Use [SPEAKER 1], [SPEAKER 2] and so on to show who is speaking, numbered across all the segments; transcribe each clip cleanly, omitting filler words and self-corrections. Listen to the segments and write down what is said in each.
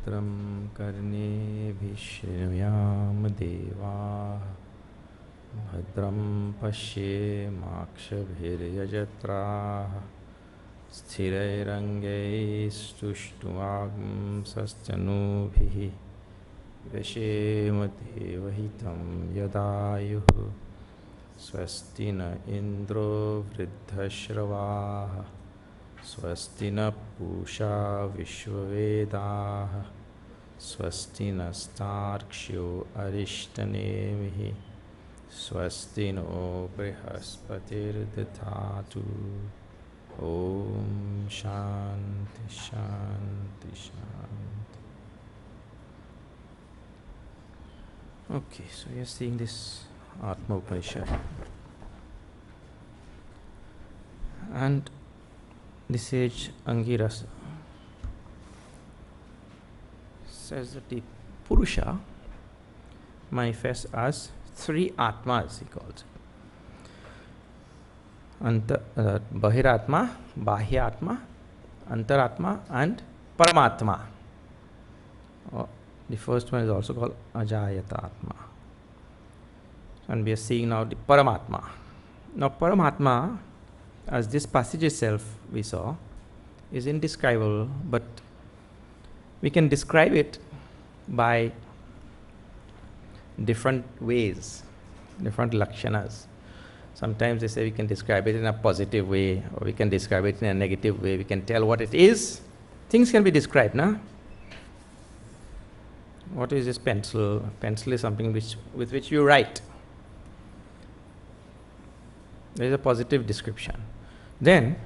[SPEAKER 1] भद्रं कर्णेभिः शृणुयाम देवाः भद्रं पश्येमाक्षभिर्यजत्राः स्थिरैरङ्गैस्तुष्टुवांसस्तनूभिः व्यशेम देवहितं यदायुः स्वस्ति न इन्द्रो वृद्धश्रवाः स्वस्ति न पूषा विश्ववेदाः स्वस्ति नस्तार्क्ष्यो अरिष्टनेमिः स्वस्ति नो बृहस्पतिर्दधातु। ॐ शान्ति शान्ति शान्ति. Okay, so we are seeing this Ātmā Upaniṣad, and the sage Angirasa says that the Purusha manifests as three Atmas, he calls it. Bahiratma, Bahyatma, Antaratma, and Paramatma. The first one is also called Ajayata Atma. And we are seeing now the Paramatma. Now Paramatma, as this passage itself we saw, is indescribable, but we can describe it by different ways, different lakshanas. Sometimes they say we can describe it in a positive way, or we can describe it in a negative way. We can tell what it is. Things can be described, na? What is this pencil? Pencil is something with which you write. There is a positive description. Then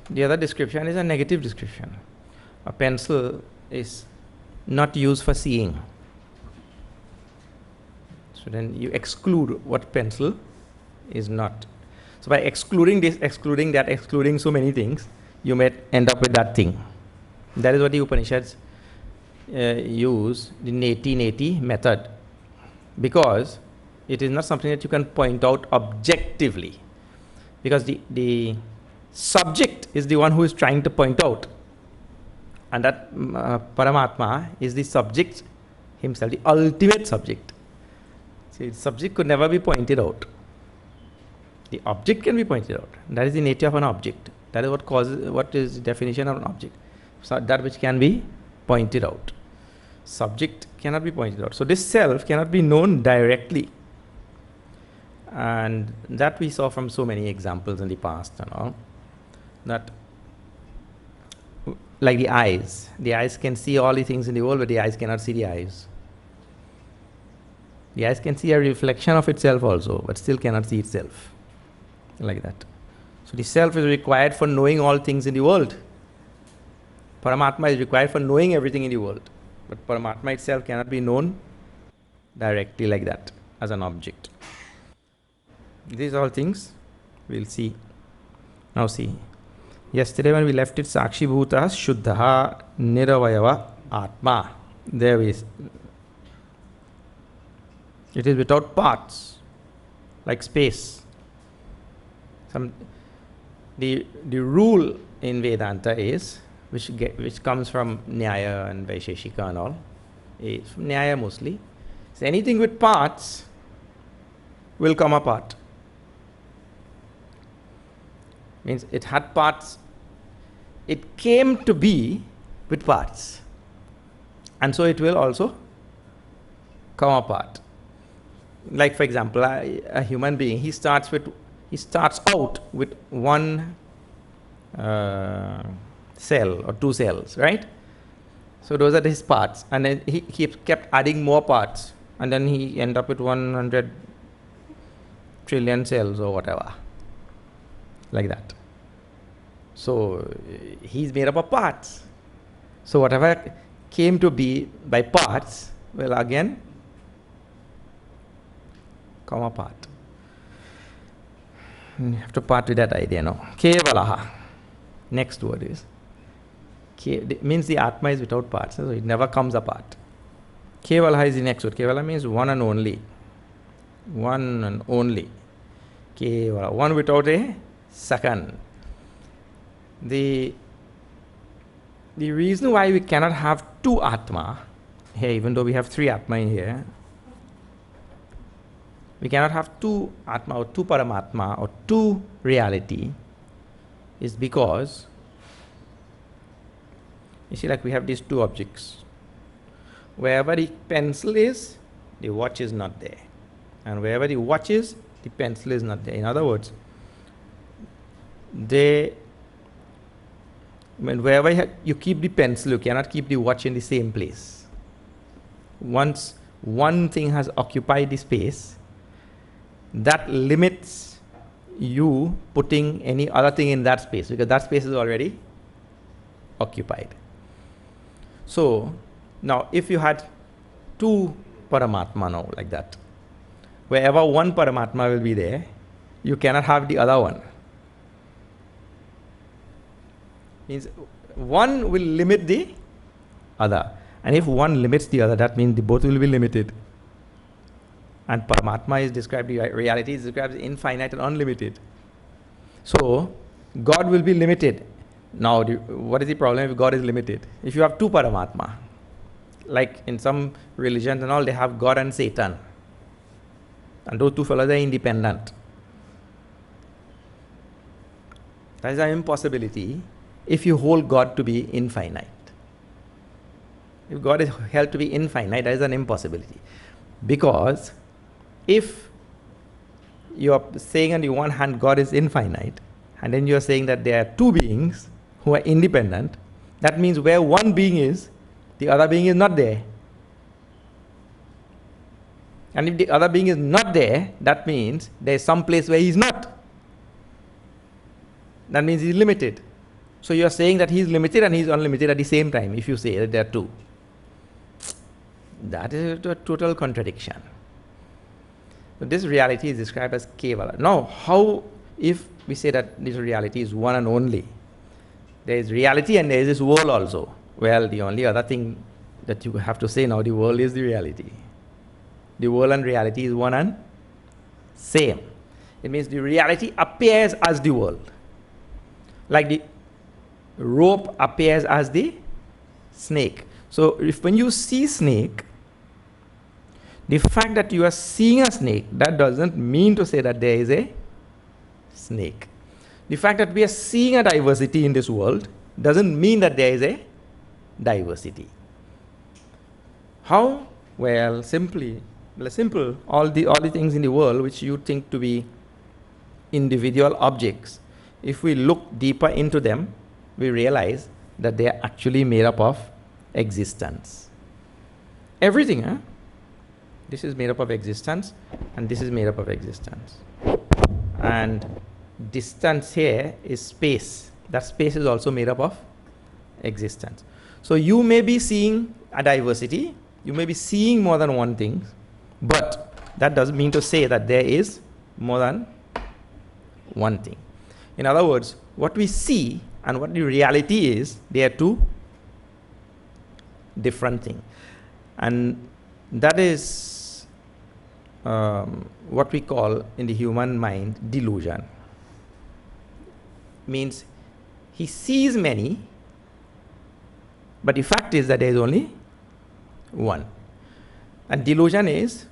[SPEAKER 1] the other description is a negative description. A pencil is not used for seeing. So then you exclude what pencil is not. So by excluding this, excluding that, excluding so many things, you may end up with that thing. That is what the Upanishads use, the neti method, because it is not something that you can point out objectively, because the subject is the one who is trying to point out, and that Paramatma is the subject himself, the ultimate subject. See, the subject could never be pointed out. The object can be pointed out. That is the nature of an object. That is what is the definition of an object. So that which can be pointed out. Subject cannot be pointed out. So this self cannot be known directly. And that we saw from so many examples in the past and all. That, like the eyes can see all the things in the world, but the eyes cannot see the eyes. The eyes can see a reflection of itself also, but still cannot see itself. Like that. So the self is required for knowing all things in the world. Paramatma is required for knowing everything in the world. But Paramatma itself cannot be known directly like that, as an object. These all things we'll see. Now see. Yesterday when we left it, Sakshi Bhuta Shuddha Niravayava Atma. There is. It is without parts, like space. The rule in Vedanta is, which comes from Nyaya and Vaisheshika and all, is from Nyaya mostly. So anything with parts will come apart. Means it had parts. It came to be with parts, and so it will also come apart. Like for example, a human being, he starts out with one cell or two cells, right? So those are his parts, and then he kept adding more parts, and then he end up with 100 trillion cells or whatever, like that. So he's made up of parts. So whatever came to be by parts will again come apart. You have to part with that idea now. Kevalaha. Next word is. Means the Atma is without parts, so it never comes apart. Kevalaha is the next word. Kevala means one and only. One and only. Kevala. One without a second. The the reason why we cannot have two Atma here, even though we have three Atma in here, we cannot have two Atma or two Paramatma or two reality, is because, you see, like we have these two objects. Wherever the pencil is, the watch is not there. And wherever the watch is, the pencil is not there. In other words, wherever you keep the pencil, you cannot keep the watch in the same place. Once one thing has occupied the space, that limits you putting any other thing in that space, because that space is already occupied. So now if you had two Paramatma now like that, wherever one Paramatma will be there, you cannot have the other one. Means one will limit the other, and if one limits the other, that means the both will be limited. And Paramatma is described, the reality is described as infinite and unlimited. So God will be limited. Now what is the problem if God is limited? If you have two Paramatma, like in some religions and all, they have God and Satan, and those two fellows are independent. That is an impossibility if you hold God to be infinite. If God is held to be infinite, that is an impossibility. Because if you are saying on the one hand God is infinite, and then you are saying that there are two beings who are independent, that means where one being is, the other being is not there. And if the other being is not there, that means there is some place where he is not. That means he is limited. So you are saying that he is limited and he is unlimited at the same time, if you say that there are two. That is a total contradiction. So this reality is described as Kevala. Now, how if we say that this reality is one and only? There is reality and there is this world also. Well, the only other thing that you have to say now, the world is the reality. The world and reality is one and same. It means the reality appears as the world. Like the rope appears as the snake. So if when you see snake, the fact that you are seeing a snake, that doesn't mean to say that there is a snake. The fact that we are seeing a diversity in this world doesn't mean that there is a diversity. How? Well, simple. All the things in the world which you think to be individual objects, if we look deeper into them, we realize that they are actually made up of existence. Everything, huh? This is made up of existence, and this is made up of existence. And distance here is space. That space is also made up of existence. So you may be seeing a diversity, you may be seeing more than one thing, but that doesn't mean to say that there is more than one thing. In other words, what we see and what the reality is, they are two different things. And that is what we call in the human mind delusion. Means he sees many, but the fact is that there is only one. And delusion is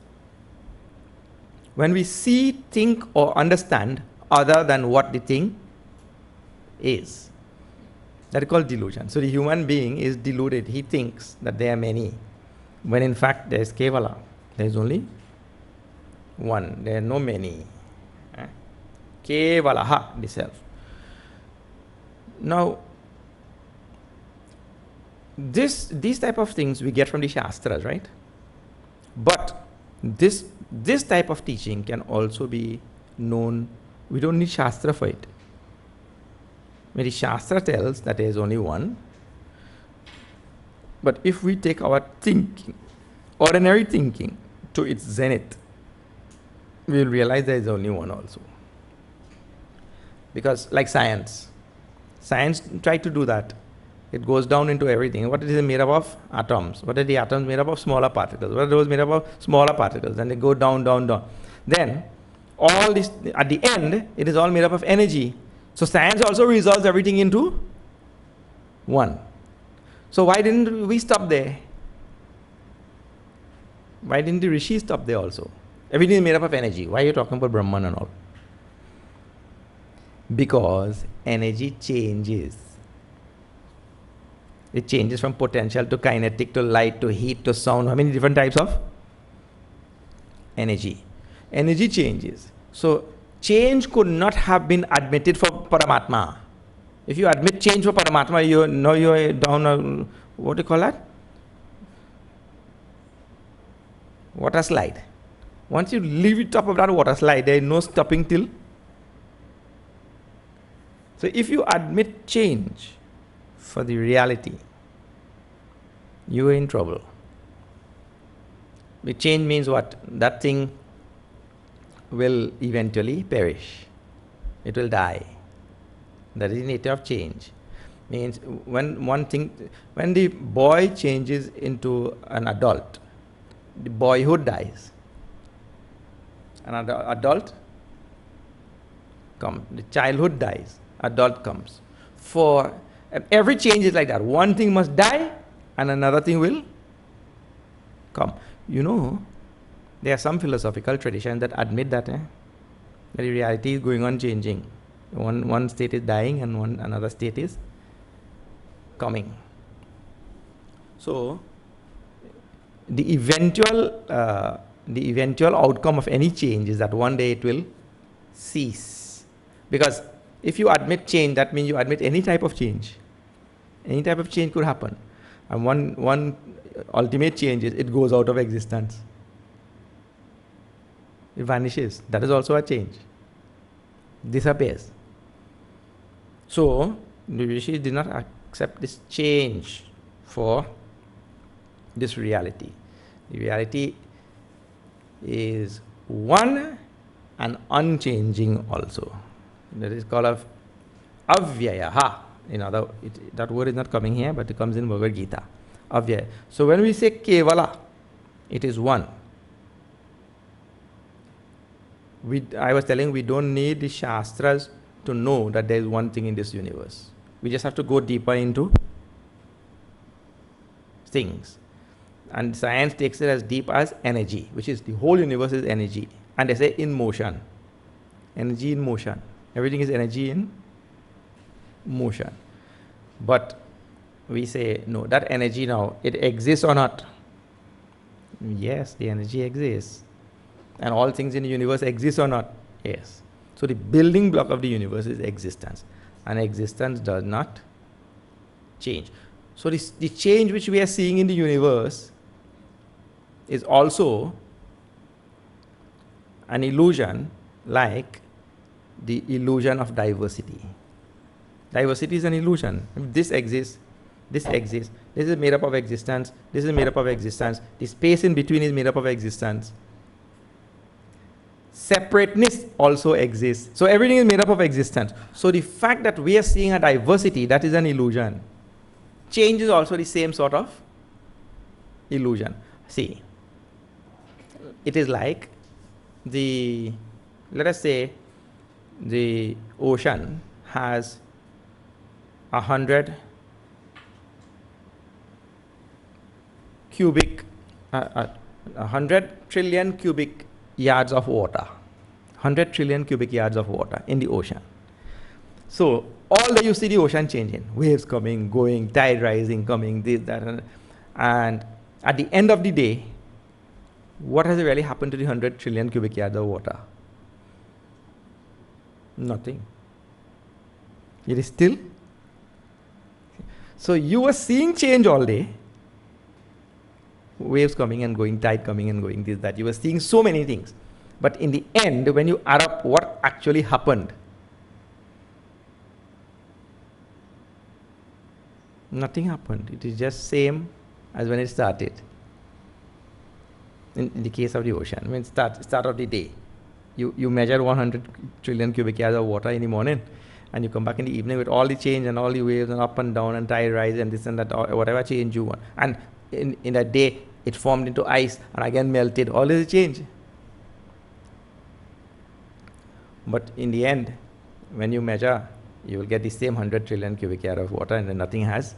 [SPEAKER 1] when we see, think, or understand other than what the thing is. That is called delusion. So the human being is deluded. He thinks that there are many, when in fact there is Kevala. There is only one. There are no many. Kevalaha, the self. Now, these type of things we get from the Shastras, right? But this type of teaching can also be known. We don't need Shastra for it. When the Shastra tells that there is only one, but if we take our thinking, ordinary thinking, to its zenith, we will realize there is only one also. Because like science tries to do that. It goes down into everything. What is it made up of? Atoms. What are the atoms made up of? Smaller particles. What are those made up of? Smaller particles. And they go down, down, down. Then, all this, at the end, it is all made up of energy. So science also resolves everything into one. So why didn't we stop there? Why didn't the Rishis stop there also? Everything is made up of energy. Why are you talking about Brahman and all? Because energy changes. It changes from potential to kinetic to light to heat to sound. How many different types of energy? Energy changes. So change could not have been admitted for Paramatma. If you admit change for Paramatma, you're down what do you call that? Water slide. Once you leave it top of that water slide, there is no stopping till. So if you admit change for the reality, you are in trouble. The change means what? That thing will eventually perish. It will die. That is the nature of change. Means when the boy changes into an adult, the boyhood dies. An adult comes. The childhood dies. Adult comes. For every change is like that. One thing must die and another thing will come. There are some philosophical traditions that admit that that the reality is going on changing. One state is dying and another state is coming. So the eventual outcome of any change is that one day it will cease. Because if you admit change, that means you admit any type of change. Any type of change could happen. And one ultimate change is it goes out of existence. It vanishes. That is also a change. Disappears. So the Rishis did not accept this change for this reality. The reality is one and unchanging also. That is called of avyayaha. That word is not coming here, but it comes in Bhagavad Gita. Avyaya. So when we say kevala, it is one. I was telling we don't need the Shastras to know that there is one thing in this universe. We just have to go deeper into things. And science takes it as deep as energy, which is the whole universe is energy. And they say in motion. Energy in motion. Everything is energy in motion. But we say, no, that energy now, it exists or not? Yes, the energy exists. And all things in the universe exist or not? Yes. So the building block of the universe is existence. And existence does not change. So the change which we are seeing in the universe is also an illusion, like the illusion of diversity. Diversity is an illusion. If this exists, this exists, this is made up of existence, this is made up of existence, the space in between is made up of existence. Separateness also exists. So everything is made up of existence. So the fact that we are seeing a diversity, that is an illusion. Change is also the same sort of illusion. See, it is like let us say the ocean has 100 trillion cubic yards of water. 100 trillion cubic yards of water in the ocean. So all day you see the ocean changing, waves coming, going, tide rising, coming, this, that, and at the end of the day, what has really happened to the 100 trillion cubic yards of water? Nothing. It is still. So you are seeing change all day. Waves coming and going, tide coming and going, this, that. You were seeing so many things. But in the end, when you add up what actually happened, nothing happened. It is just same as when it started. In the case of the ocean, when start of the day, you measure 100 trillion cubic yards of water in the morning, and you come back in the evening with all the change and all the waves and up and down and tide rise and this and that, or whatever change you want. And in a day, it formed into ice and again melted. All is a change. But in the end, when you measure, you will get the same 100 trillion cubic yards of water, and then nothing has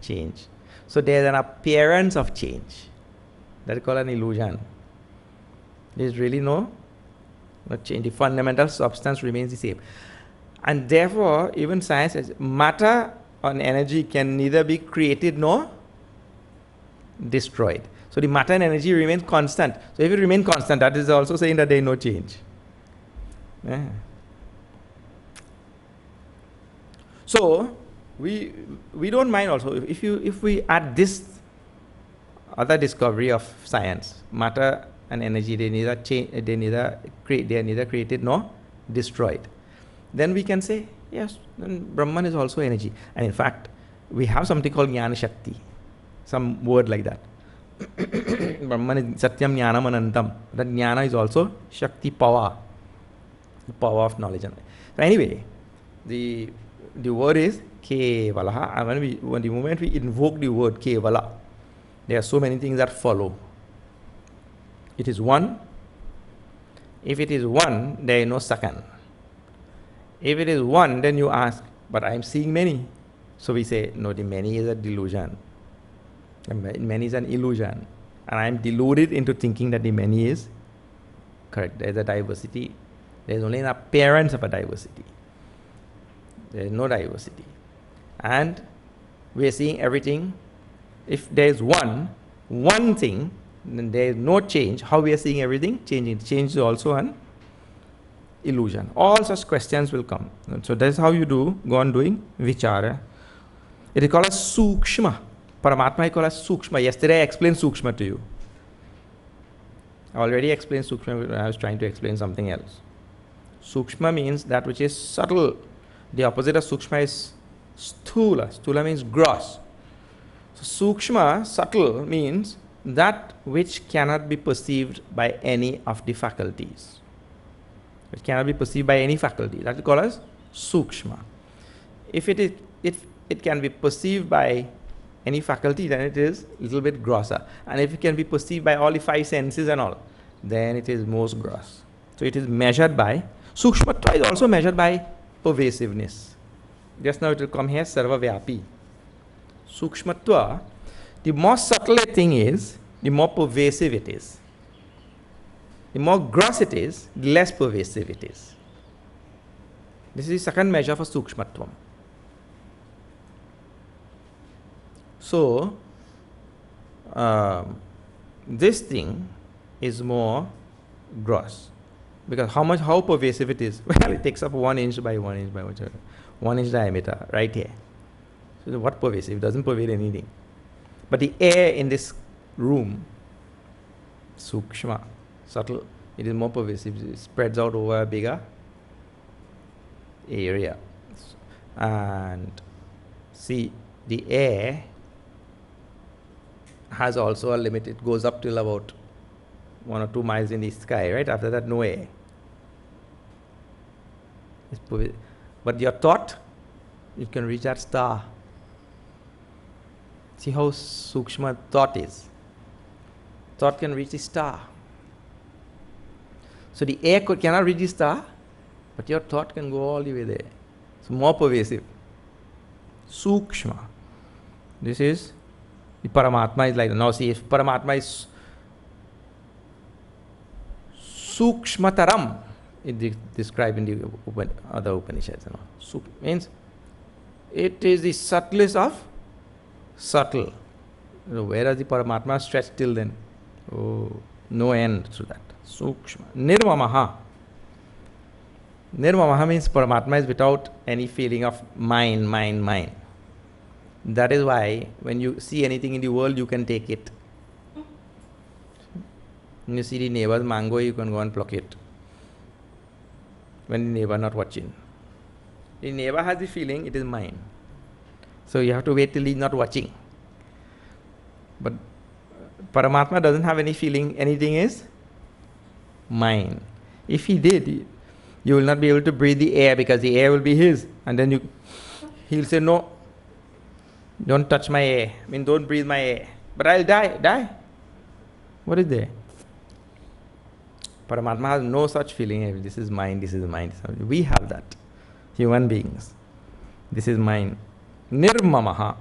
[SPEAKER 1] change. So there is an appearance of change. That is called an illusion. There is really no change. The fundamental substance remains the same. And therefore, even science says matter and energy can neither be created nor destroyed. So the matter and energy remain constant. So if it remains constant, that is also saying that there is no change. Yeah. So we don't mind also if we add this other discovery of science, matter and energy, they are neither created nor destroyed. Then we can say yes, then Brahman is also energy. And in fact, we have something called Jnana Shakti, some word like that. Brahman is Satyam Jnanam Anantam. That Jnana is also Shakti, power, the power of knowledge. So anyway, the word is Kevalaha. And the moment we invoke the word Kevala, there are so many things that follow. It is one. If it is one, there is no second. If it is one, then you ask, but I am seeing many. So we say, no, the many is a delusion. The many is an illusion. And I am deluded into thinking that the many is correct. There is a diversity. There is only an appearance of a diversity. There is no diversity. And we are seeing everything. If there is one thing, then there is no change. How we are seeing everything changing. Change is also an illusion. All such questions will come. So that is how you go on doing vichara. It is called as sukshma. Paramatma is called as sukshma. Yesterday I explained sukshma to you. I already explained sukshma when I was trying to explain something else. Sukshma means that which is subtle. The opposite of sukshma is sthula. Sthula means gross. So sukshma, subtle, means that which cannot be perceived by any of the faculties. It cannot be perceived by any faculty. That is called as sukshma. If it can be perceived by any faculty, then it is a little bit grosser. And if it can be perceived by all the five senses and all, then it is most gross. So it is measured by, sukshmatva is also measured by pervasiveness. Just now it will come here, sarva vyapi. Sukshmatva, the more subtle a thing is, the more pervasive it is. The more gross it is, the less pervasive it is. This is the second measure for sukshmatvam. So, this thing is more gross. Because how pervasive it is? Well, it takes up 1 inch by 1 inch by 1 inch diameter, right here. So what pervasive? It doesn't pervade anything. But the air in this room, sukshma, subtle, it is more pervasive. It spreads out over a bigger area. And see, the air has also a limit. It goes up till about 1 or 2 miles in the sky, right? After that, no air. But your thought, you can reach that star. See how sukshma thought is. Thought can reach the star. So the air cannot reach the star, but your thought can go all the way there. So more pervasive. Sukshma. This is, the Paramatma is like that. Now see, if Paramatma is Sukshmataram, it is described in the other Upanishads. Means it is the subtlest of subtle. Where does the Paramatma stretch till then? Oh, no end to that. Sukshma. Nirmamaha. Nirmamaha means Paramatma is without any feeling of mind. That is why when you see anything in the world, you can take it. When you see the neighbor's mango, you can go and pluck it. When the neighbor not watching. The neighbor has the feeling, it is mine. So you have to wait till he is not watching. But Paramatma doesn't have any feeling, anything is mine. If he did, you will not be able to breathe the air because the air will be his. And then he'll say, no, don't touch my air. I mean, don't breathe my air. But I'll die. What is there? Paramatma has no such feeling. This is mine, this is mine. We have that. Human beings. This is mine. Nirmamaha.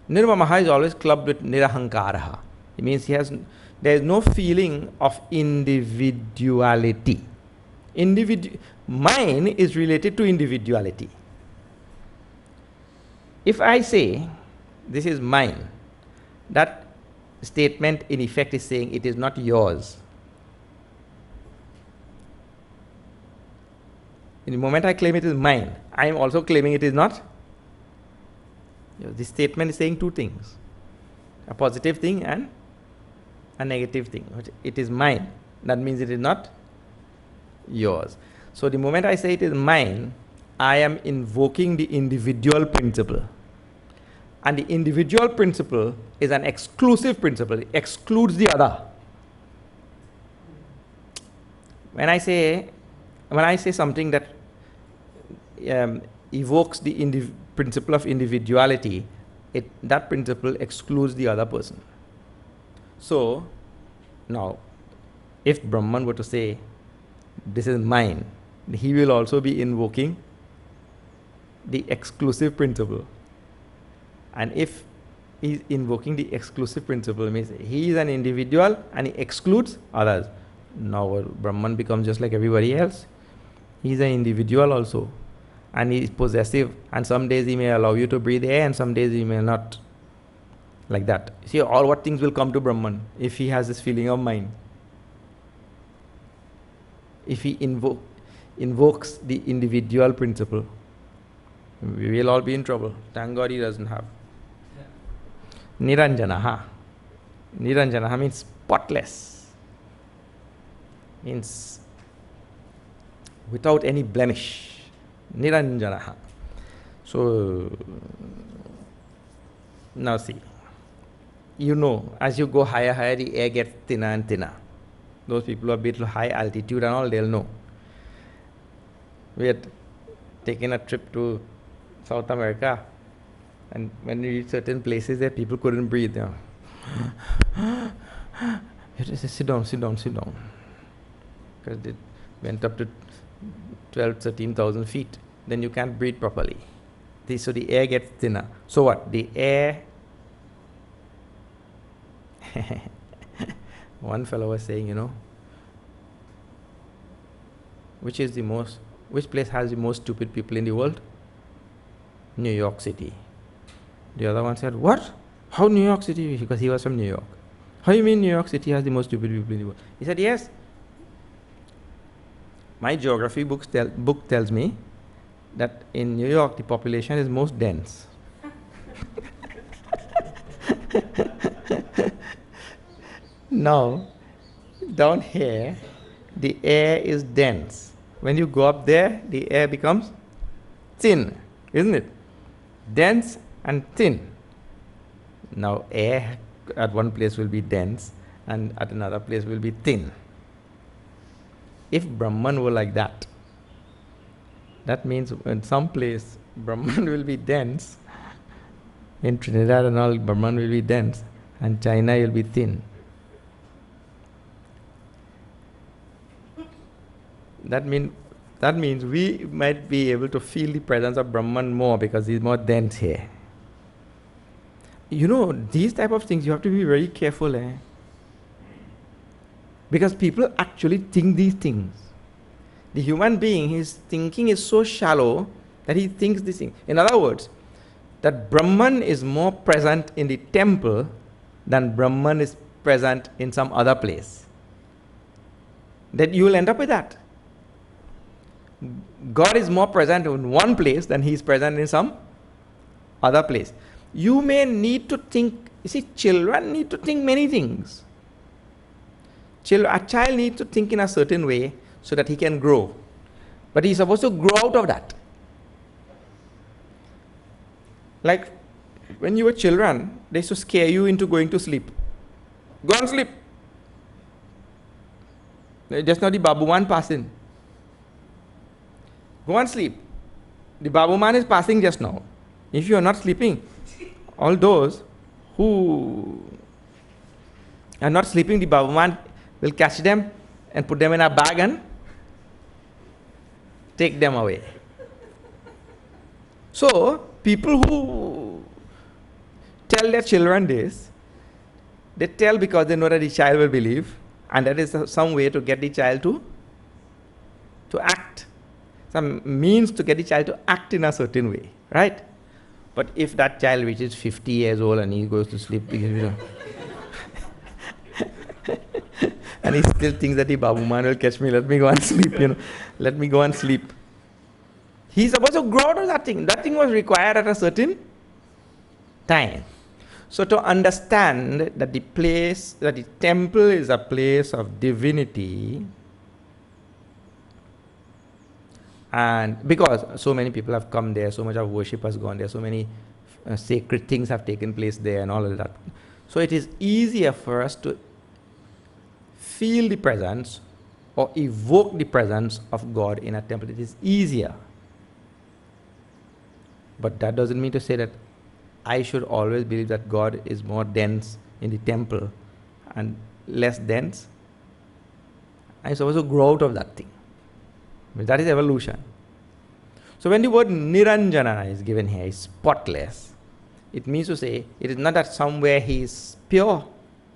[SPEAKER 1] Nirmamaha is always clubbed with nirahankaraha. It means there is no feeling of individuality. Mine is related to individuality. If I say, this is mine, that statement in effect is saying it is not yours. In the moment I claim it is mine, I am also claiming it is not. This statement is saying two things, a positive thing and a negative thing. It is mine, that means it is not yours. So the moment I say it is mine, I am invoking the individual principle. And the individual principle is an exclusive principle. It excludes the other. When I say something that evokes the principle of individuality, that principle excludes the other person. So, now, if Brahman were to say, this is mine, he will also be invoking the exclusive principle. And if he is invoking the exclusive principle, it means he is an individual and he excludes others. Now Brahman becomes just like everybody else. He is an individual also. And he is possessive. And some days he may allow you to breathe air and some days he may not. Like that. See, all what things will come to Brahman if he has this feeling of mind. If he invokes the individual principle, we will all be in trouble. Thank God he doesn't have. Niranjanaha. Niranjanaha means spotless. Means without any blemish. Niranjanaha. So, now see. You know, as you go higher, the air gets thinner and thinner. Those people who are a bit high altitude and all, they'll know. We had taken a trip to South America, and when we reached certain places there, people couldn't breathe. You know. You just say, sit down. Because they went up to 12, 13,000 feet. Then you can't breathe properly. So the air gets thinner. So what? The air... One fellow was saying, you know, which place has the most stupid people in the world? New York City. The other one said, what? How New York City? Because he was from New York. How you mean New York City has the most stupid people in the world? He said, yes. My geography book tells me that in New York the population is most dense. Now, down here, the air is dense. When you go up there, the air becomes thin, isn't it? Dense and thin. Now, air at one place will be dense and at another place will be thin. If Brahman were like that, that means in some place Brahman will be dense. In Trinidad and all, Brahman will be dense and China will be thin. That means we might be able to feel the presence of Brahman more because he's more dense here. You know, these type of things you have to be very careful. Because people actually think these things. The human being, his thinking is so shallow that he thinks this thing. In other words, that Brahman is more present in the temple than Brahman is present in some other place. That you will end up with that. God is more present in one place than he is present in some other place. You may need to think, you see, children need to think many things. A child needs to think in a certain way so that he can grow. But he is supposed to grow out of that. Like when you were children, they used to scare you into going to sleep. Go and sleep. Just now the Babu man passing. Go and sleep. The Babu man is passing just now. If you are not sleeping, all those who are not sleeping, the Babu man will catch them and put them in a bag and take them away. So, people who tell their children this, they tell because they know that the child will believe, and that is some way to get the child to act, some means to get the child to act in a certain way, right? But if that child reaches 50 years old and he goes to sleep, and he still thinks that the Babu man will catch me, let me go and sleep, let me go and sleep. He's supposed to grow out of that thing. That thing was required at a certain time. So to understand that the temple is a place of divinity, and because so many people have come there, so much of worship has gone there, so many sacred things have taken place there and all of that. So it is easier for us to feel the presence or evoke the presence of God in a temple. It is easier. But that doesn't mean to say that I should always believe that God is more dense in the temple and less dense. I'm supposed to grow out of that thing. That is evolution. So when the word Niranjana is given here, is spotless, it means to say it is not that somewhere he is pure,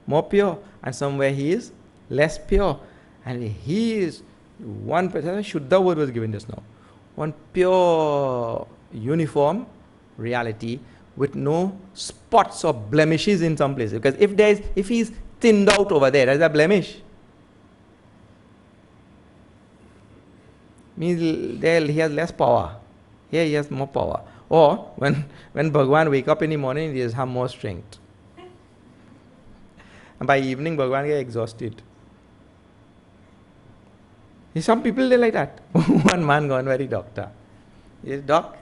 [SPEAKER 1] more pure, and somewhere he is less pure. And he is one person, Shuddha word was given just now, one pure, uniform reality with no spots or blemishes in some places. Because if he is thinned out over there, there's a blemish. Means there he has less power. Here he has more power. Or when Bhagavan wake up in the morning, he has more strength. And by evening, Bhagavan gets exhausted. Some people, they like that. One man gone by the doctor. He says, Doc,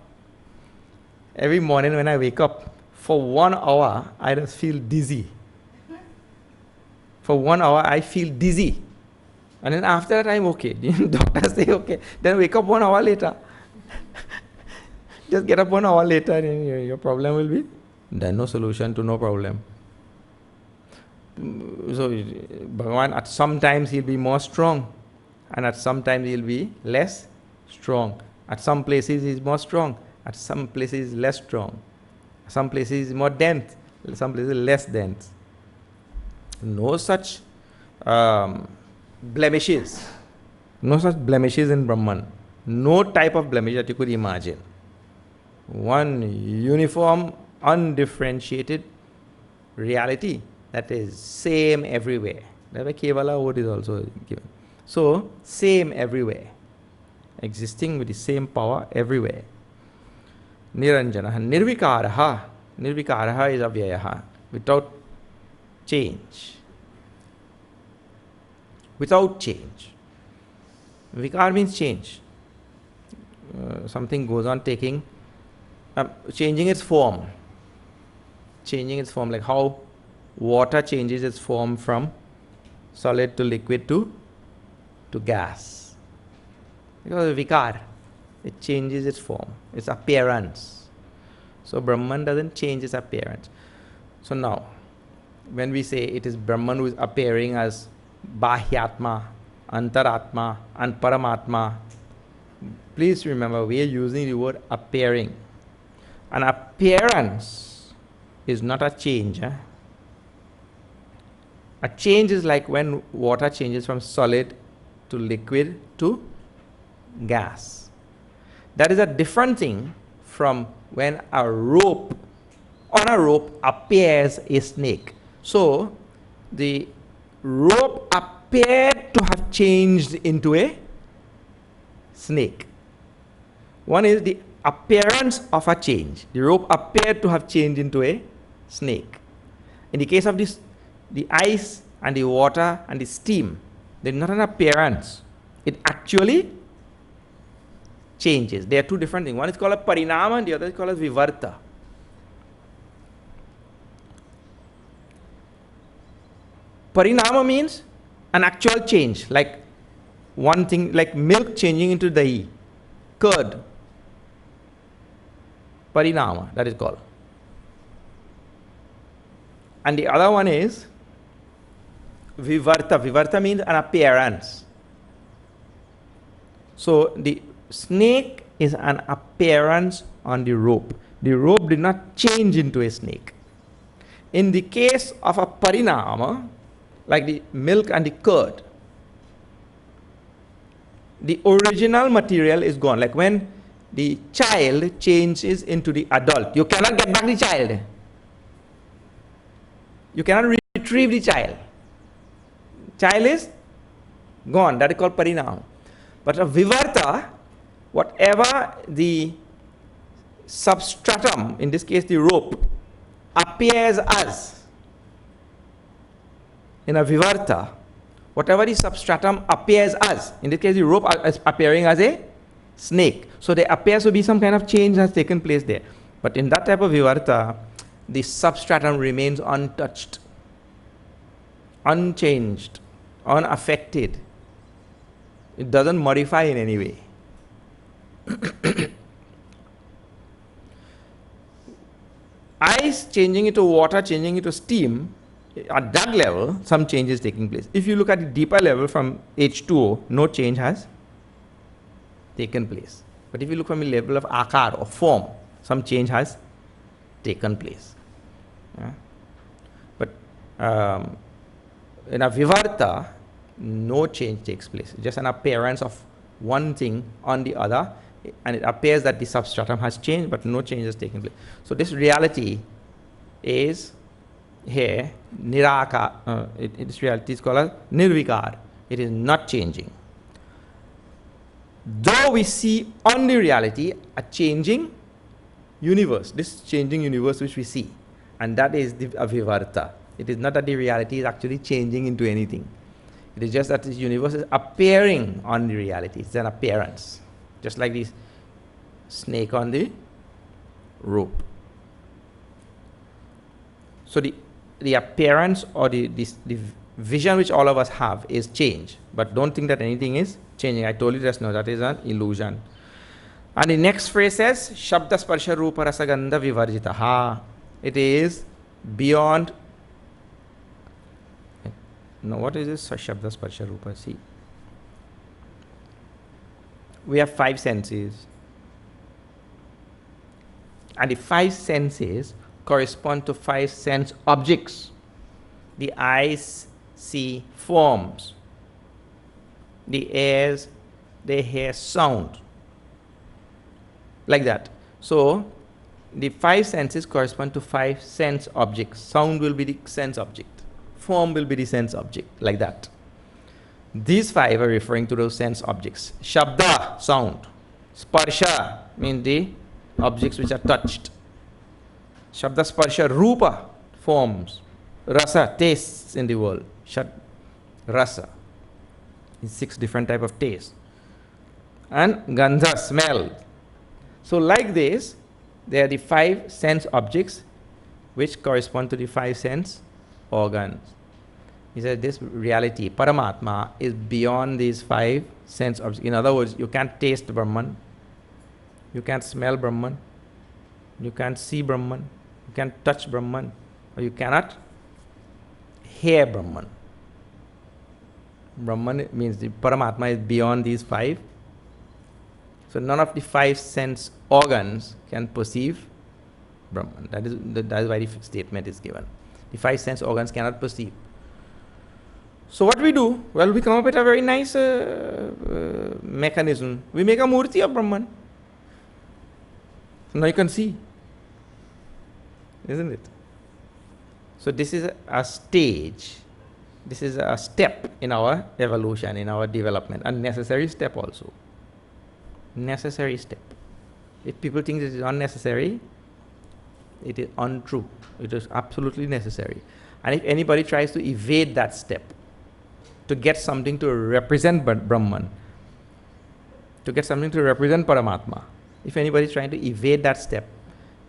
[SPEAKER 1] every morning when I wake up, for 1 hour, I just feel dizzy. For 1 hour, I feel dizzy. And then after that, I'm okay. The doctor say, okay. Then wake up 1 hour later. Just get up 1 hour later and your problem will be, there's no solution to no problem. So, Bhagavan, at some times he'll be more strong. And at some times he'll be less strong. At some places he's more strong. At some places he's less strong. Some places he's more dense. Some places less dense. No such blemishes. No such blemishes in Brahman. No type of blemish that you could imagine. One uniform, undifferentiated reality that is same everywhere. That's why Kevala word is also given. So, same everywhere. Existing with the same power everywhere. Niranjana. Nirvikaraha. Nirvikaraha is avyayaha. Without change. Without change. Vikar means change. Something goes on changing its form. Changing its form, like how water changes its form from solid to liquid to gas. Because vikar, it changes its form, its appearance. So Brahman doesn't change its appearance. So now, when we say it is Brahman who is appearing as Bahyatma, Antaratma, and Paramatma, please remember we are using the word appearing. An appearance is not a change. A change is like when water changes from solid to liquid to gas. That is a different thing from when on a rope appears a snake. So the rope appeared to have changed into a snake. One is the appearance of a change. The rope appeared to have changed into a snake. In the case of this, the ice and the water and the steam, they're not an appearance. It actually changes. They are two different things. One is called a parinama and the other is called as vivarta. Parinama means an actual change, like one thing, like milk changing into dahi, curd. Parinama, that is called. And the other one is vivarta. Vivarta means an appearance. So the snake is an appearance on the rope. The rope did not change into a snake. In the case of a parinama, like the milk and the curd, the original material is gone. Like when the child changes into the adult, you cannot get back the child. You cannot retrieve the child. Child is gone. That is called parinama. But a vivarta, whatever the substratum, in this case the rope, appears as, in a vivarta, whatever the substratum appears as, in this case the rope is appearing as a snake. So there appears to be some kind of change has taken place there. But in that type of vivarta, the substratum remains untouched, unchanged, unaffected. It doesn't modify in any way. Ice changing into water, changing into steam, at that level, some change is taking place. If you look at the deeper level from H2O, no change has taken place. But if you look from the level of akar or form, some change has taken place. Yeah. But in a vivarta, no change takes place. Just an appearance of one thing on the other, and it appears that the substratum has changed, but no change has taken place. So this reality is here, niraka, this reality is called as nirvikar. It is not changing. Though we see on the reality a changing universe, this changing universe which we see, and that is the avivarta. It is not that the reality is actually changing into anything. It is just that this universe is appearing on the reality. It's an appearance. Just like this snake on the rope. So the appearance or the vision which all of us have is change. But don't think that anything is changing. I told you just now that is an illusion. And the next phrase says, Shabda Sparsha Rupa Rasagandha Vivarjitaha. It is beyond. Now what is this Shabda Sparsha Rupa? See. We have 5 senses. And the 5 senses correspond to 5 sense objects. The eyes see forms. The ears, they hear sound. Like that. So, the 5 senses correspond to 5 sense objects. Sound will be the sense object. Form will be the sense object. Like that. These 5 are referring to those sense objects. Shabda, sound. Sparsha means the objects which are touched. Shabda Sparsha Rupa, forms. Rasa, tastes in the world. Rasa is 6 different type of taste. And Gandha, smell. So like this, there are the 5 sense objects which correspond to the 5 sense organs. He said this reality, Paramatma, is beyond these 5 sense objects. In other words, you can't taste Brahman, you can't smell Brahman, you can't see Brahman, you can't touch Brahman, or you cannot hear Brahman. Brahman means the Paramatma is beyond these 5. So none of the 5 sense organs can perceive Brahman. That is why the statement is given. The 5 sense organs cannot perceive. So what we do? Well, we come up with a very nice mechanism. We make a murti of Brahman. So now you can see. Isn't it? So this is a stage. This is a step in our evolution, in our development. A necessary step also. Necessary step. If people think this is unnecessary, it is untrue. It is absolutely necessary. And if anybody tries to evade that step, to get something to represent Brahman, to get something to represent Paramatma, if anybody is trying to evade that step,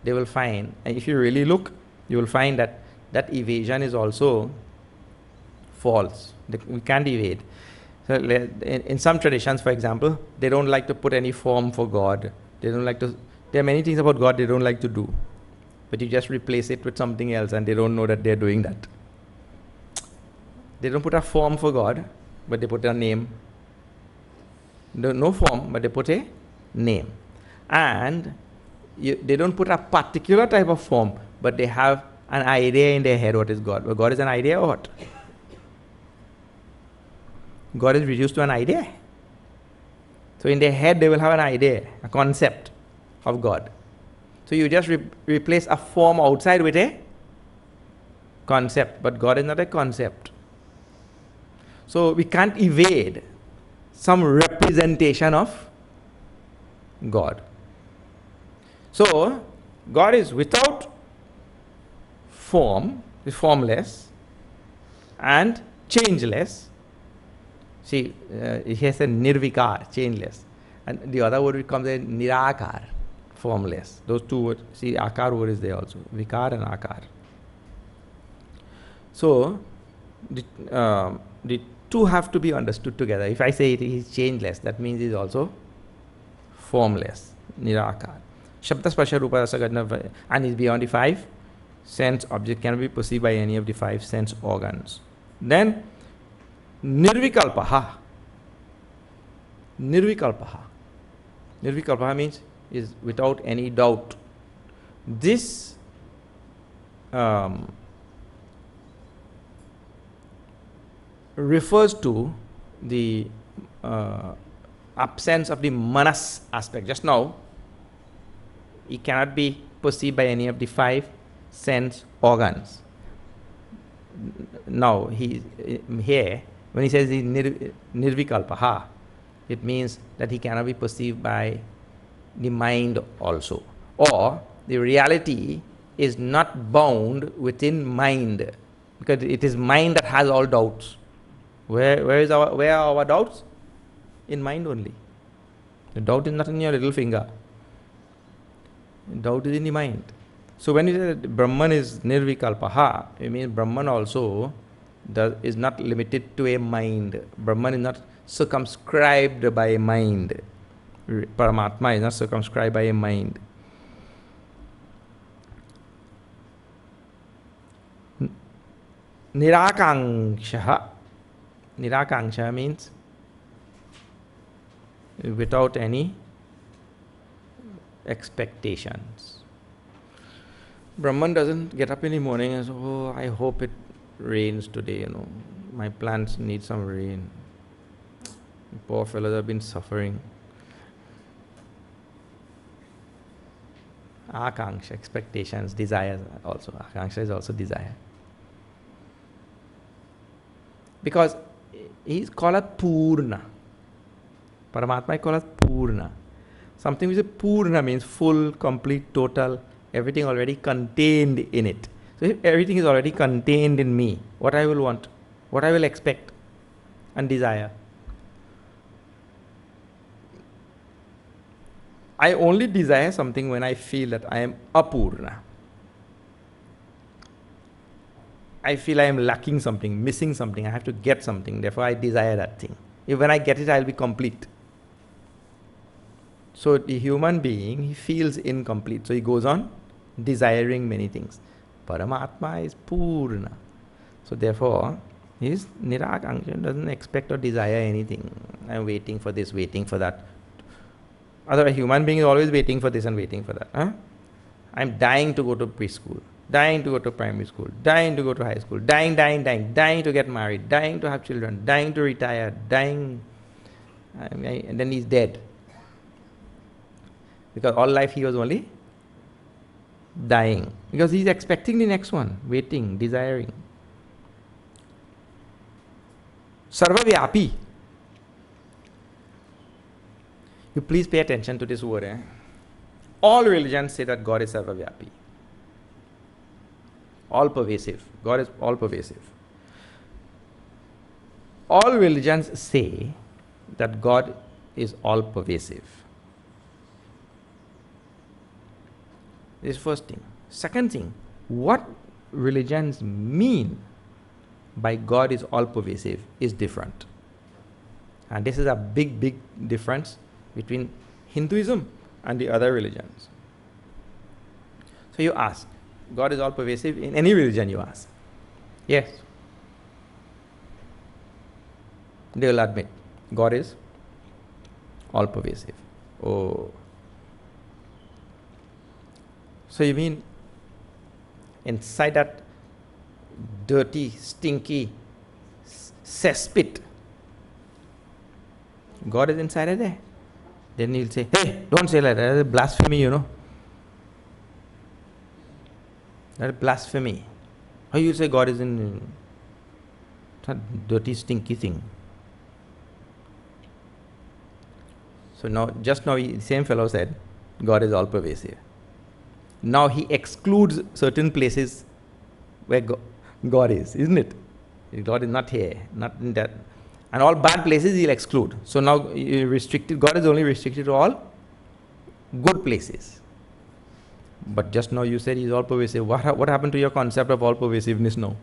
[SPEAKER 1] they will find, and if you really look, you will find that that evasion is also false. We can't evade. So in some traditions, for example, they don't like to put any form for God. They don't like to. There are many things about God they don't like to do, but you just replace it with something else, and they don't know that they're doing that. They don't put a form for God, but they put a name. No form, but they put a name. And they don't put a particular type of form, but they have an idea in their head what is God. But God is an idea or what? God is reduced to an idea. So in their head they will have an idea, a concept of God. So you just replace a form outside with a concept, but God is not a concept. So we can't evade some representation of God. So God is without form, is formless and changeless. See, he has a nirvikar, changeless, and the other word becomes a nirakar, formless. Those two words, see, akar word is there also, vikar and akar. So the two have to be understood together. If I say he is changeless, that means he is also formless, nirakar. Shabda sparsha rupa rasa gandha, and is beyond the five sense object, cannot be perceived by any of the five sense organs. Then nirvikalpaha. Nirvikalpaha. Nirvikalpaha means is without any doubt. This refers to the absence of the manas aspect. Just now, it cannot be perceived by any of the five sense organs. Now, here, when he says the nirvikalpaha, it means that he cannot be perceived by the mind also. Or the reality is not bound within mind, because it is mind that has all doubts. Where are our doubts? In mind only. The doubt is not in your little finger. The doubt is in the mind. So when you say that Brahman is nirvikalpaha, it means Brahman also is not limited to a mind. Brahman is not circumscribed by a mind. Paramatma is not circumscribed by a mind. Nirakangsha. Nirakangsha means without any expectations. Brahman doesn't get up in the morning and say, oh, I hope it rains today, my plants need some rain. Poor fellows have been suffering. Akanksha, expectations, desires also. Akanksha is also desire. Because he is called as Purna. Paramatma is called as Purna. Something which is Purna means full, complete, total, everything already contained in it. So if everything is already contained in me, what I will want, what I will expect and desire. I only desire something when I feel that I am apurna. I feel I am lacking something, missing something, I have to get something, therefore I desire that thing. If when I get it, I will be complete. So the human being, he feels incomplete, so he goes on desiring many things. Paramatma is Purna. So therefore, he is Nirakangsha, doesn't expect or desire anything. I am waiting for this, waiting for that. Otherwise, human being is always waiting for this and waiting for that. I am dying to go to preschool, dying to go to primary school, dying to go to high school, dying to get married, dying to have children, dying to retire, dying, and then he's dead. Because all life he was only dying. Because he's expecting the next one, waiting, desiring. Sarvavyapi. You please pay attention to this word. All religions say that God is Sarvavyapi. All pervasive. God is all pervasive. All religions say that God is all pervasive. This is first thing. Second thing, what religions mean by God is all pervasive is different. And this is a big, big difference between Hinduism and the other religions. So you ask, God is all pervasive in any religion you ask? Yes. They will admit, God is all pervasive. Oh. So you mean inside that dirty, stinky cesspit, God is inside of there. Then he'll say, hey, don't say like that. That's blasphemy, you know. That's blasphemy. How you say God is in that dirty, stinky thing? So now, just now, the same fellow said, God is all pervasive. Now he excludes certain places where God is, isn't it? God is not here, not in that. And all bad places he'll exclude. So now God is only restricted to all good places. But just now you said he's all pervasive. What happened to your concept of all pervasiveness now?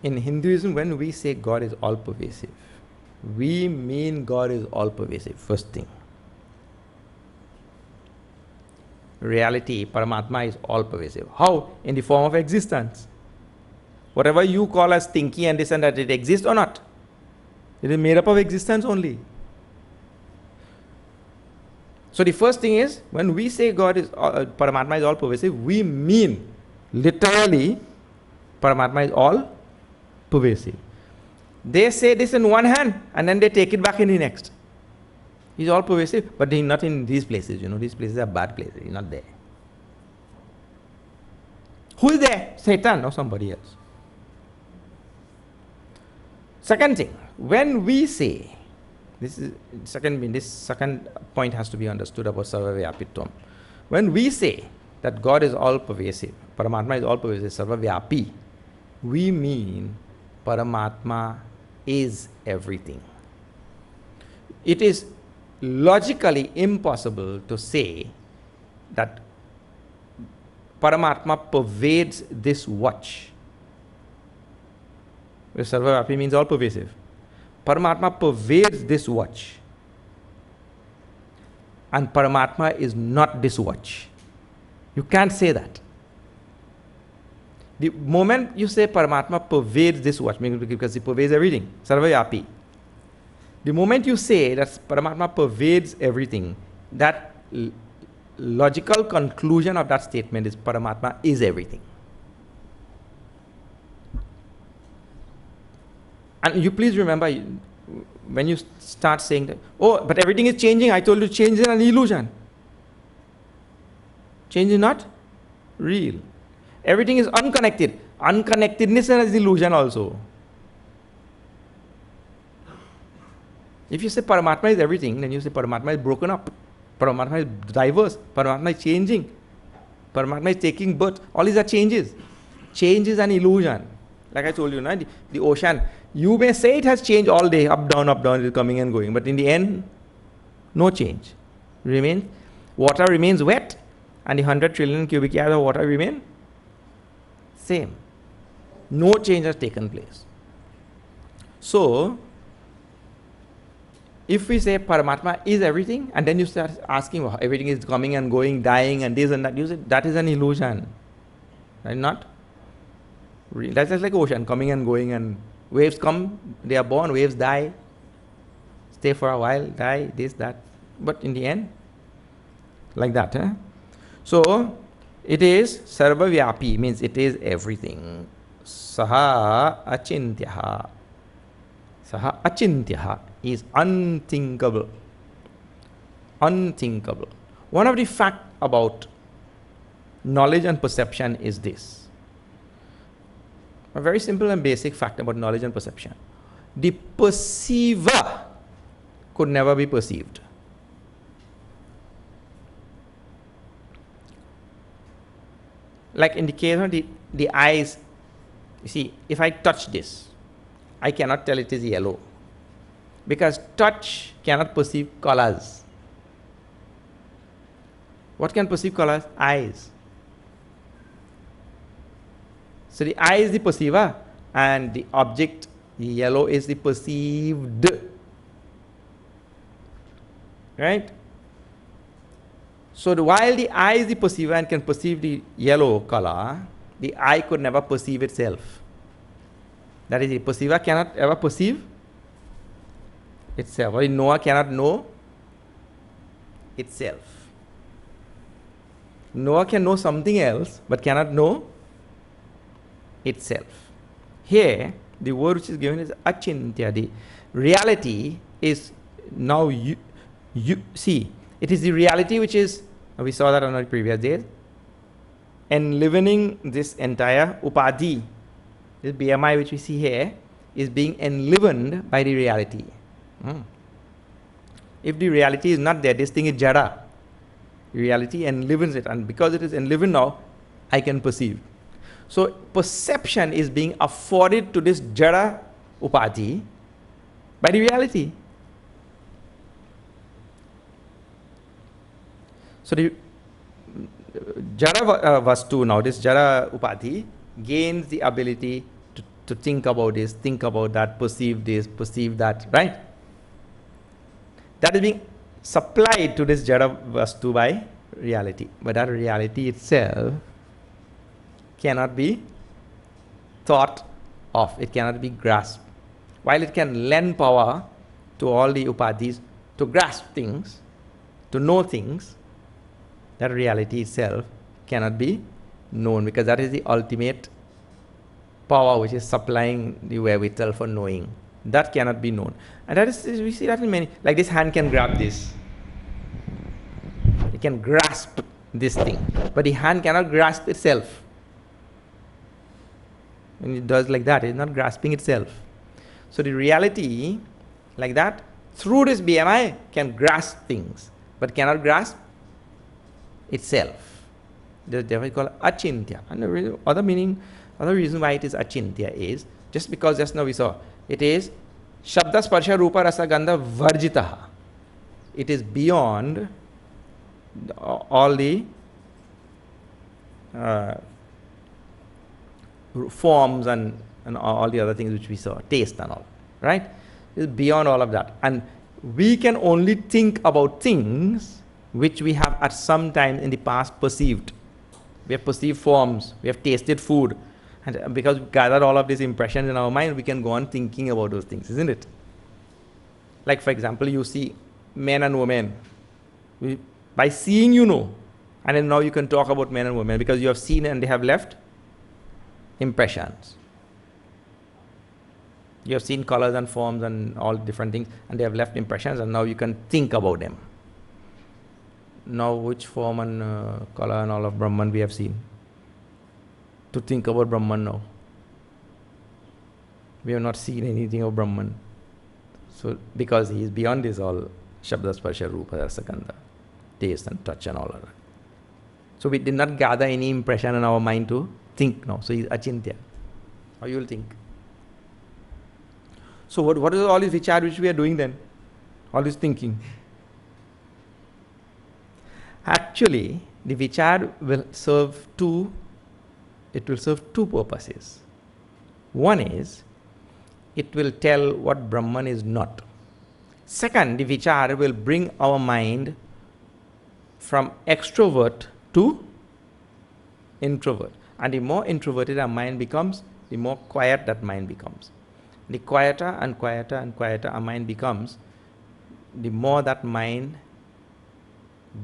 [SPEAKER 1] In Hinduism, when we say God is all pervasive, we mean God is all pervasive, first thing. Reality, Paramatma is all pervasive. How? In the form of existence. Whatever you call as stinky and this and that, it exists or not? It is made up of existence only. So the first thing is, when we say God is, Paramatma is all pervasive, we mean literally Paramatma is all pervasive. They say this in one hand and then they take it back in the next. He's all pervasive, but he's not in these places, you know. These places are bad places. He's not there. Who is there? Satan or somebody else. Second thing, when we say, this second point has to be understood about Sarva-Vyapitvam. When we say that God is all pervasive, Paramatma is all pervasive, Sarva-Vyapi, we mean Paramatma is everything. It is logically impossible to say that Paramatma pervades this watch. Where Sarva-Vyapi means all pervasive. Paramatma pervades this watch. And Paramatma is not this watch. You can't say that. The moment you say Paramatma pervades this watch, because it pervades everything, Sarva-Vyapi. The moment you say that Paramatma pervades everything, that logical conclusion of that statement is Paramatma is everything. And you please remember, when you start saying that, oh, but everything is changing, I told you change is an illusion. Change is not real. Everything is unconnected. Unconnectedness is illusion also. If you say Paramatma is everything, then you say Paramatma is broken up. Paramatma is diverse. Paramatma is changing. Paramatma is taking birth. All these are changes. Change is an illusion. Like I told you, the ocean, you may say it has changed all day, up, down, it is coming and going. But in the end, no change. Water remains wet, and the 100 trillion cubic yards of water remain same. No change has taken place. So, if we say Paramatma is everything, and then you start asking, well, everything is coming and going, dying, and this and that, you say that is an illusion. Right? Not real. That's just like ocean, coming and going, and waves come, they are born, waves die, stay for a while, die, this, that. But in the end, like that. So, it is Sarva-Vyapi, means it is everything. Saha Achintyaha. Saha Achintyaha is unthinkable. Unthinkable. One of the facts about knowledge and perception is this. A very simple and basic fact about knowledge and perception. The perceiver could never be perceived. Like in the case of the eyes, you see, if I touch this, I cannot tell it is yellow. Because touch cannot perceive colors. What can perceive colors? Eyes. So the eye is the perceiver, and the object, the yellow, is the perceived. Right? So while the eye is the perceiver and can perceive the yellow color, the eye could never perceive itself. That is, the perceiver cannot ever perceive itself. Or the knower cannot know itself. Knower can know something else, but cannot know itself. Here, the word which is given is achintya. The reality is now you see, it is the reality which is, we saw that on our previous days, enlivening this entire upadhi. This BMI which we see here is being enlivened by the reality. If the reality is not there, this thing is jada. Reality enlivens it, and because it is enlivened now, I can perceive. So perception is being afforded to this jada upadhi by the reality. So the jada vastu now, this jada upadhi gains the ability to think about this, think about that, perceive this, perceive that, right? That is being supplied to this jada vastu by reality. But that reality itself cannot be thought of, it cannot be grasped. While it can lend power to all the upadhis to grasp things, to know things, that reality itself cannot be known, because that is the ultimate power which is supplying the wherewithal for knowing. That cannot be known. And that is, we see that in many, like this hand can grab this. It can grasp this thing, but the hand cannot grasp itself. When it does like that, it is not grasping itself. So the reality, like that, through this BMI, can grasp things, but cannot grasp itself. Therefore, it's called achintya. And the other meaning, other reason why it is achintya is, just because just now we saw, it is shabda sparsha rupa rasa gandha varjitaha. It is beyond all the forms and all the other things which we saw, taste and all, right? It is beyond all of that. And we can only think about things which we have at some time in the past perceived. We have perceived forms, we have tasted food, and because we gathered all of these impressions in our mind, we can go on thinking about those things, isn't it? Like, for example, you see men and women. By seeing, you know, and then now you can talk about men and women because you have seen and they have left impressions. You have seen colors and forms and all different things, and they have left impressions, and now you can think about them. Now, which form and color and all of Brahman we have seen? To think about Brahman now. We have not seen anything of Brahman. So, because he is beyond this all, Shabda, Sparsha, Rupa, Rasa, Gandha, taste and touch and all of that. So, we did not gather any impression in our mind to think now. So, he is achintya. How you will think? So, what is all this vichar which we are doing then? All this thinking. Actually, the vichar will serve two purposes. One is, it will tell what Brahman is not. Second, the vichar will bring our mind from extrovert to introvert. And the more introverted our mind becomes, the more quiet that mind becomes. The quieter and quieter and quieter our mind becomes, the more that mind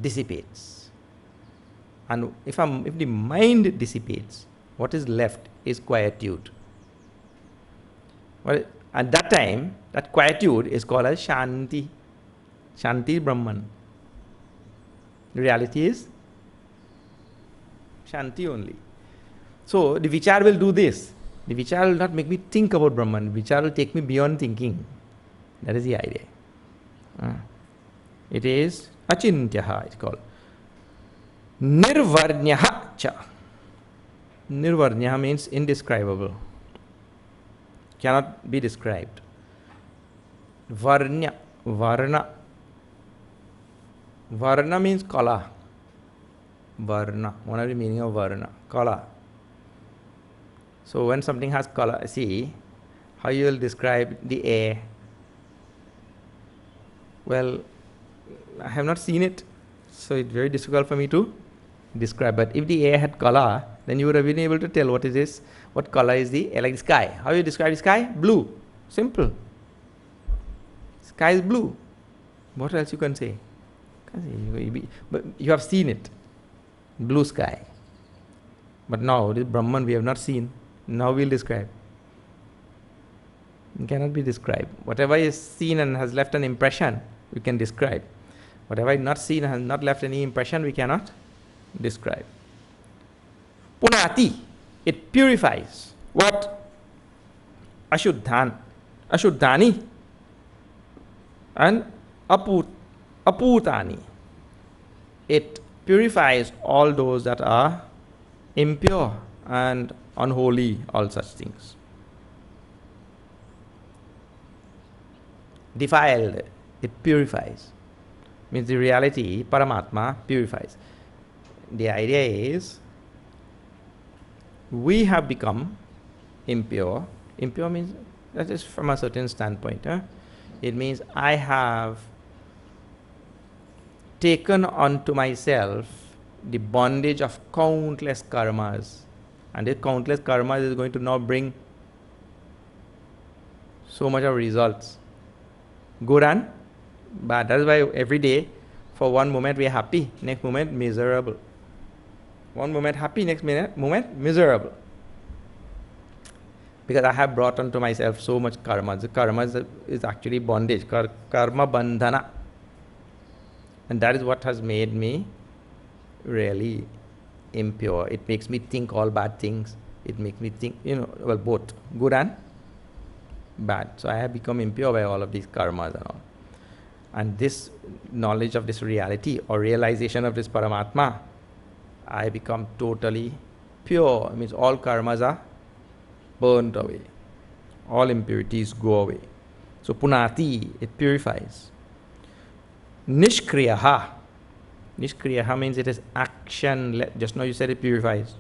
[SPEAKER 1] dissipates. And if the mind dissipates, what is left is quietude. Well, at that time, that quietude is called as Shanti. Shanti is Brahman. The reality is Shanti only. So, the vichar will do this. The vichar will not make me think about Brahman. The vichar will take me beyond thinking. That is the idea. It is achintyaha, it's called. Nirvarnyaha cha. Nirvarnyaha means indescribable. Cannot be described. Varnya, varna. Varna means color. Varna, one of the meaning of varna, color. So when something has color, see how you will describe the air. Well, I have not seen it, so it's very difficult for me to describe. But if the air had color, then you would have been able to tell what is this, what color is the air, like the sky. How you describe the sky? Blue. Simple. Sky is blue. What else you can say? But you have seen it, blue sky. But now, this Brahman we have not seen. Now we'll describe. It cannot be described. Whatever is seen and has left an impression, we can describe. Whatever is not seen and has not left any impression, we cannot describe. Punati, it purifies. What? Ashuddhani and aputani. It purifies all those that are impure and unholy, all such things. Defiled, it purifies. Means the reality, Paramatma, purifies. The idea is, we have become impure. Impure means, that is from a certain standpoint. It means I have taken onto myself the bondage of countless karmas. And this countless karmas is going to now bring so much of results. Good and bad. That is why every day, for one moment we are happy, next moment miserable. One moment happy, next moment miserable. Because I have brought onto myself so much karma. The karma is actually bondage, karma bandhana. And that is what has made me really impure. It makes me think all bad things. It makes me think, both good and bad. So I have become impure by all of these karmas and all. And this knowledge of this reality or realization of this Paramatma, I become totally pure. It means all karmas are burnt away. All impurities go away. So punati, it purifies. Nishkriyaha. Nishkriyaha means it is action. Just now you said it purifies.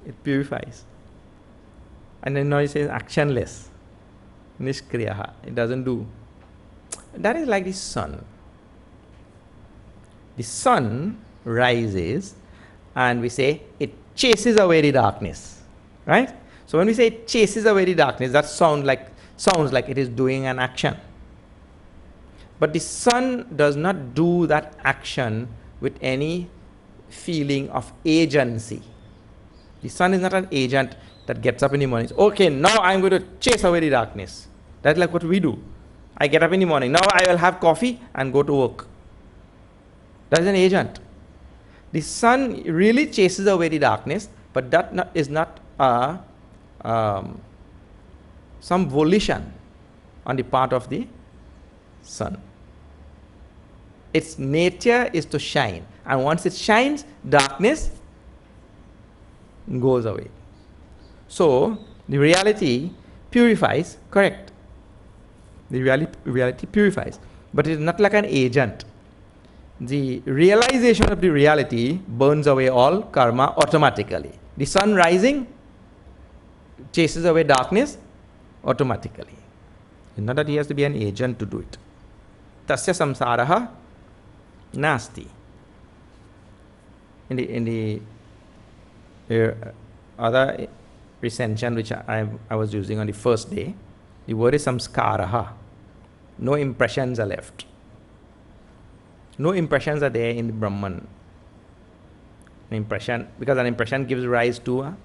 [SPEAKER 1] It purifies. And then now you say actionless. Nishkriyaha. It doesn't do. That is like the sun. The sun rises and we say it chases away the darkness. Right? So when we say it chases away the darkness, that sounds like it is doing an action. But the sun does not do that action with any feeling of agency. The sun is not an agent that gets up in the morning. Okay, now I'm going to chase away the darkness. That's like what we do. I get up in the morning. Now I will have coffee and go to work. That is an agent. The sun really chases away the darkness, but that is not some volition on the part of the sun. Its nature is to shine, and once it shines, darkness goes away. So the reality purifies, correct. The reality purifies, but it is not like an agent. The realization of the reality burns away all karma automatically. The sun rising chases away darkness automatically. It's not that he has to be an agent to do it. Tasya samsaraha nasti. In the other recension which I was using on the first day, the word is samskaraha. No impressions are left. No impressions are there in the Brahman. An impression, because an impression gives rise to an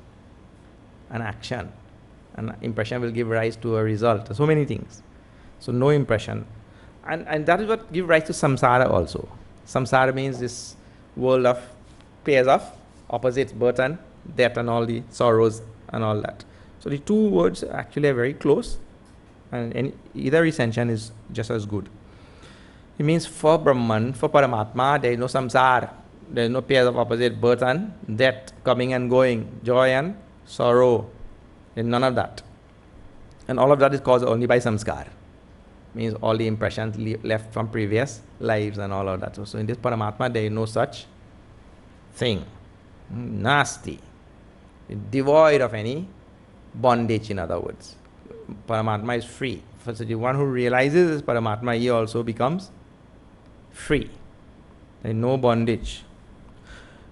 [SPEAKER 1] action. An impression will give rise to a result. So many things. So no impression. And that is what gives rise to samsara also. Samsara means this world of pairs of opposites, birth and death and all the sorrows and all that. So the two words actually are very close, and either recension is just as good. It means for Brahman, for Paramatma, there is no samsara. There is no pairs of opposite, birth and death, coming and going, joy and sorrow. There is none of that. And all of that is caused only by samskar. Means all the impressions left from previous lives and all of that. So in this Paramatma, there is no such thing. Nasti. Devoid of any bondage, in other words. Paramatma is free. So the one who realizes this Paramatma, he also becomes free. There is no bondage.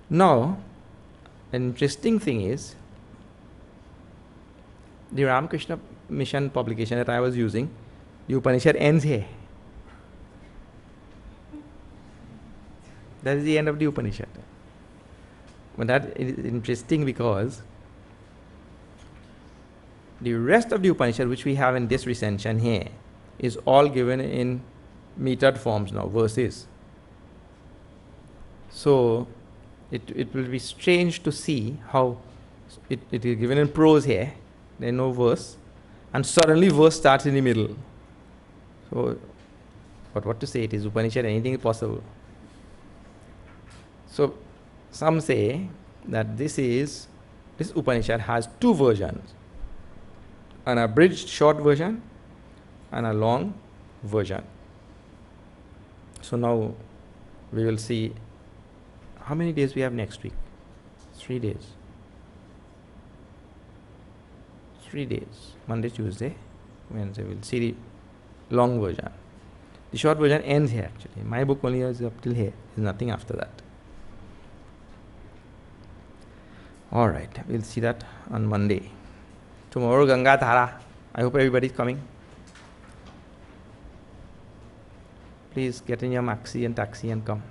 [SPEAKER 1] Now, an interesting thing is, the Ramakrishna Mission publication that I was using, the Upanishad ends here. That is the end of the Upanishad. But that is interesting because the rest of the Upanishad, which we have in this recension here, is all given in metered forms now, verses. So it will be strange to see how it is given in prose here, there is no verse, and suddenly verse starts in the middle. So, but what to say, it is Upanishad, anything is possible. So, some say that this Upanishad has two versions, an abridged short version and a long version. So now we will see how many days we have next week. 3 days. 3 days. Monday, Tuesday, Wednesday. We'll see the long version. The short version ends here actually. My book only is up till here. There's nothing after that. Alright, we'll see that on Monday. Tomorrow Ganga Dhara. I hope everybody is coming. Please get in your maxi and taxi and come.